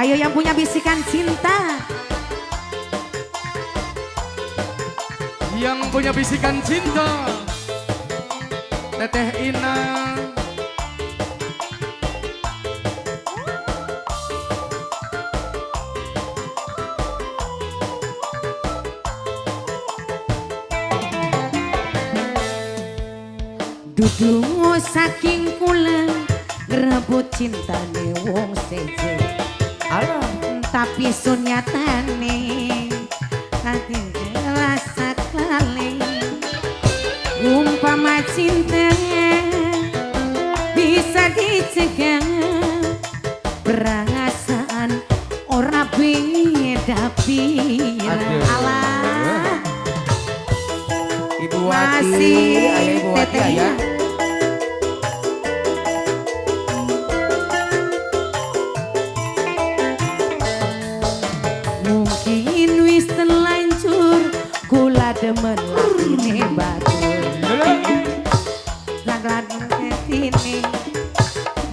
Ayo yang punya bisikan cinta. Yang punya bisikan cinta, Teteh Ina. Dudu saking kula rebut cintane wong seje. Alah, Tapi sunyatane hati rasa kali. Umpama cinta bisa dicegah, perasaan ora beda-beda. Alah, Ibu Wati, masih ayah Ibu Wati Teteh ayah. Ina. Mungkin wis terlanjur kula demen lakine batur. Langlan ketine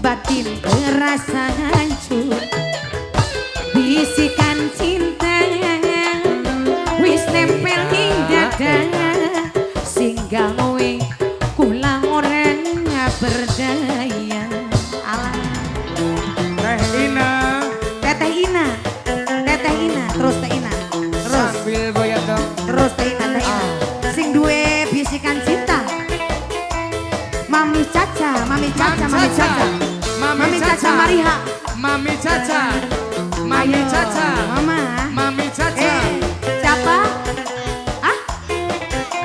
batin terasa hancur. Bisikan cinta wis nempel ing dada, sing gawe kula orang berdaya. Alah, Teh Ina. Teteh Ina, Teteh Ina, terus Teh Ina, terus, Sambil goyang dong. terus Teh Ina, Teh Ina. Sing duwe bisikan cinta. Mami Caca, Mami Caca, Mami Caca, Mami Caca Mariha. Mami Caca. Mami Ayo, Caca. Mama. Mami Caca. Siapa? Ah?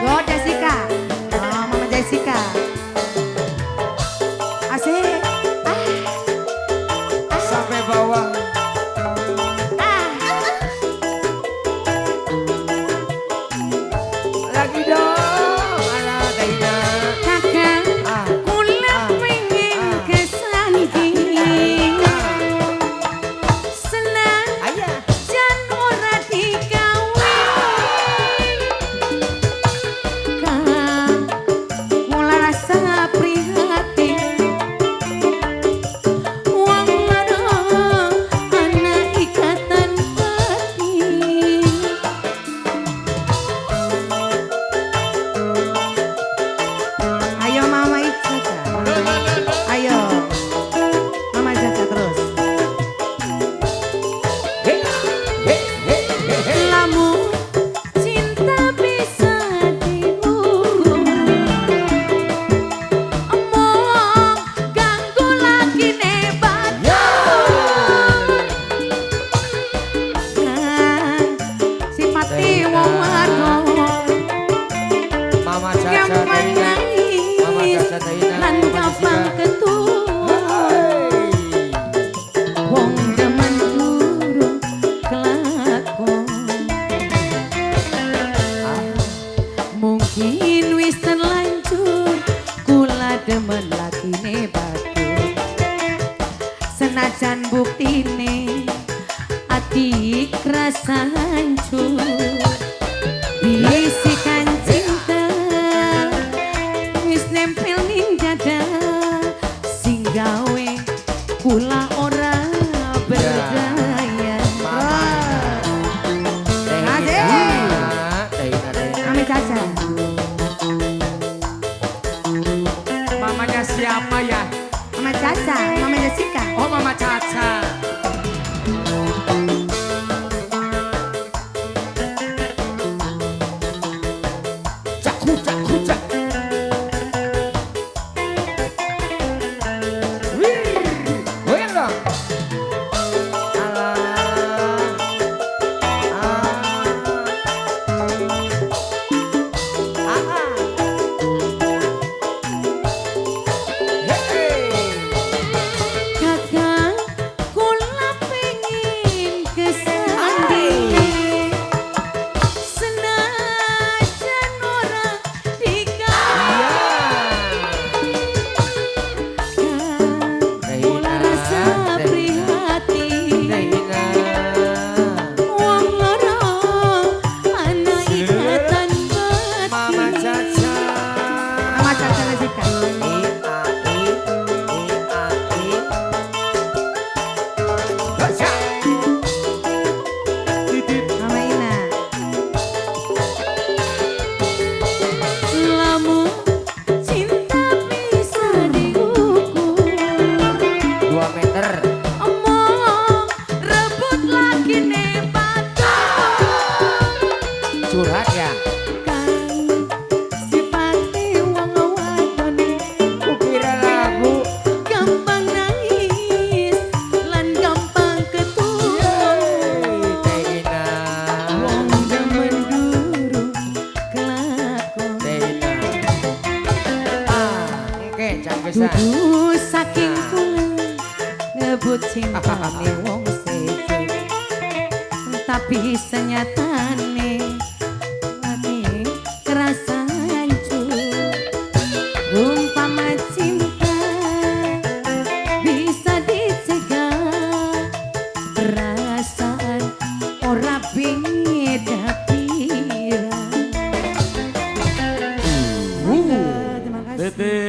Oh, Jessica. Oh, Mama Jessica. Asik. Sampai bawah. Ah. Lagi dong. Alah, Daina. Kakak, Ah. kula pengen kesanding. Senang Ayah. jan ora dikawin. Kak, mula rasa prihatin. Wong loro ana ikatan batin. Ayo Mama Ica. Ayo. Mama Caca terus. Hei, hei, hei, hei, hei. Lamun cinta bisa diurung, emong ganggu lakine badan. Simpati wong wadon Mama yang Caca Daina. Mama menangis Caca Daina. lan Mama gampang Jessica. ketua. Wong demen durung kelakon. Mungkin wis terlanjur kula demen lakine batur. Senajan buktine ati rasa hancur. Bisikan cinta wis nempel ning dada, sing gawe kula ora berdaya. Daina. Asik. Daina, Daina. Mami Caca. Mamanya siapa ya? Mama Caca, Mama Jessica. Oh, Mama Caca. Cak, kucak, kucak. Wih, goyang dong. Alah. Ah. Ah, ah. Hey. Kakak, Kudu saking kula ngebut cintane wong sejo, tapi senyatane ati kerasa hancur. Umpama cinta bisa dicegah, perasaan ora beda pira. Terima kasih.